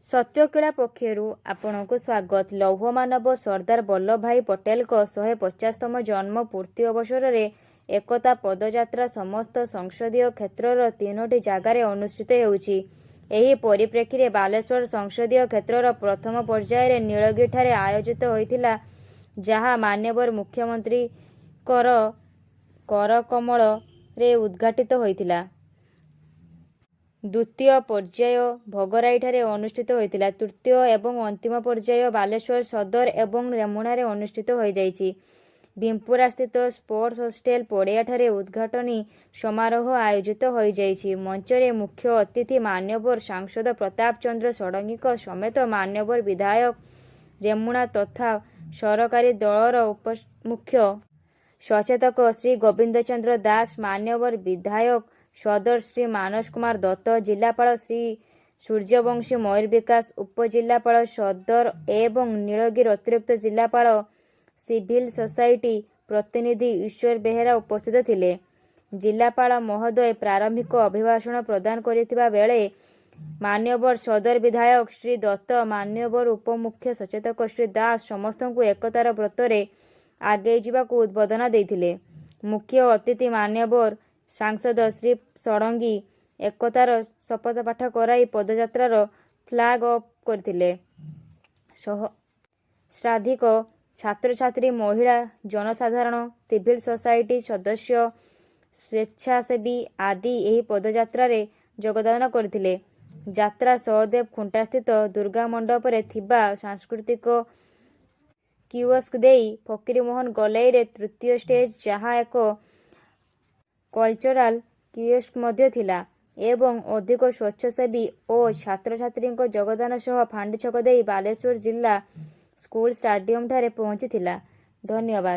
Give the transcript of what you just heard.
ସତ୍ୟକ୍ରୀଡ଼ା ପକ୍ଷରୁ ଆପଣଙ୍କୁ ସ୍ୱାଗତ। ଲୌହମାନବ ସର୍ଦ୍ଦାର ବଲ୍ଲଭଭାଇ ପଟେଲଙ୍କ 150ତମ ଜନ୍ମ ପୂର୍ତ୍ତି ଅବସରରେ ଏକତା ପଦଯାତ୍ରା ସମସ୍ତ ସଂସଦୀୟ କ୍ଷେତ୍ରର 3ଟି ଜାଗାରେ ଅନୁଷ୍ଠିତ ହେଉଛି। ଏହି ପରିପ୍ରେକ୍ଷୀରେ ବାଲେଶ୍ୱର ସଂସଦୀୟ କ୍ଷେତ୍ରର ପ୍ରଥମ ପର୍ଯ୍ୟାୟରେ ନୀଳଗିରିଠାରେ ଆୟୋଜିତ ହୋଇଥିଲା, ଯାହା ମାନ୍ୟବର ମୁଖ୍ୟମନ୍ତ୍ରୀଙ୍କର କରକମଳରେ ଉଦ୍ଘାଟିତ ହୋଇଥିଲା। ଦ୍ୱିତୀୟ ପର୍ଯ୍ୟାୟ ଭୋଗରାଇଠାରେ ଅନୁଷ୍ଠିତ ହୋଇଥିଲା। ତୃତୀୟ ଏବଂ ଅନ୍ତିମ ପର୍ଯ୍ୟାୟ ବାଲେଶ୍ୱର ସଦର ଏବଂ ରେମୁଣାରେ ଅନୁଷ୍ଠିତ ହୋଇଯାଇଛି। ଭୀମପୁରାସ୍ଥିତ ସ୍ପୋର୍ଟସ ହଷ୍ଟେଲ ପଡ଼ିଆଠାରେ ଉଦ୍ଘାଟନୀ ସମାରୋହ ଆୟୋଜିତ ହୋଇଯାଇଛି। ମଞ୍ଚରେ ମୁଖ୍ୟ ଅତିଥି ମାନ୍ୟବର ସାଂସଦ ପ୍ରତାପ ଚନ୍ଦ୍ର ଷଡ଼ଙ୍ଗୀଙ୍କ ସମେତ ମାନ୍ୟବର ବିଧାୟକ ରେମୁଣା ତଥା ସରକାରୀ ଦଳର ମୁଖ୍ୟ ସଚେତକ ଶ୍ରୀ ଗୋବିନ୍ଦ ଚନ୍ଦ୍ର ଦାସ, ମାନ୍ୟବର ବିଧାୟକ ସଦର ଶ୍ରୀ ମାନସ କୁମାର ଦତ୍ତ, ଜିଲ୍ଲାପାଳ ଶ୍ରୀ ସୂର୍ଯ୍ୟବଂଶୀ ମୟୂର ବିକାଶ, ଉପଜିଲ୍ଲାପାଳ ସଦର ଏବଂ ନୀଳଗିରି ଅତିରିକ୍ତ ଜିଲ୍ଲାପାଳ, ସିଭିଲ ସୋସାଇଟି ପ୍ରତିନିଧି ଈଶ୍ୱର ବେହେରା ଉପସ୍ଥିତ ଥିଲେ। ଜିଲ୍ଲାପାଳ ମହୋଦୟ ପ୍ରାରମ୍ଭିକ ଅଭିଭାଷଣ ପ୍ରଦାନ କରିଥିବା ବେଳେ ମାନ୍ୟବର ସଦର ବିଧାୟକ ଶ୍ରୀ ଦତ୍ତ, ମାନ୍ୟବର ଉପମୁଖ୍ୟ ସଚେତକ ଶ୍ରୀ ଦାସ ସମସ୍ତଙ୍କୁ ଏକତାର ବ୍ରତରେ ଆଗେଇ ଯିବାକୁ ଉଦ୍ବୋଧନ ଦେଇଥିଲେ। ମୁଖ୍ୟ ଅତିଥି ମାନ୍ୟବର ସାଂସଦ ଶ୍ରୀ ଷଡ଼ଙ୍ଗୀ ଏକତାର ଶପଥପାଠ କରାଇ ପଦଯାତ୍ରାର ଫ୍ଲାଗ ଅଫ୍ କରିଥିଲେ। ସହସ୍ରାଧିକ ଛାତ୍ରଛାତ୍ରୀ, ମହିଳା, ଜନସାଧାରଣ, ସିଭିଲ ସୋସାଇଟି ସଦସ୍ୟ, ସ୍ୱେଚ୍ଛାସେବୀ ଆଦି ଏହି ପଦଯାତ୍ରାରେ ଯୋଗଦାନ କରିଥିଲେ। ଯାତ୍ରା ସହଦେବ ଖୁଣ୍ଟାସ୍ଥିତ ଦୁର୍ଗା ମଣ୍ଡପରେ ଥିବା ସାଂସ୍କୃତିକ କିଓସ୍କ ଦେଇ ଫକୀରମୋହନ ଗଲେଇରେ ତୃତୀୟ ଷ୍ଟେଜ, ଯାହା ଏକ କଲଚରାଲ କିଓସ୍କ ମଧ୍ୟ ଥିଲା ଏବଂ ଅଧିକ ସ୍ୱେଚ୍ଛାସେବୀ ଓ ଛାତ୍ରଛାତ୍ରୀଙ୍କ ଯୋଗଦାନ ସହ ଫାଣ୍ଡି ଛକ ଦେଇ ବାଲେଶ୍ୱର ଜିଲ୍ଲା ସ୍କୁଲ ଷ୍ଟାଡିୟମଠାରେ ପହଞ୍ଚିଥିଲା। ଧନ୍ୟବାଦ।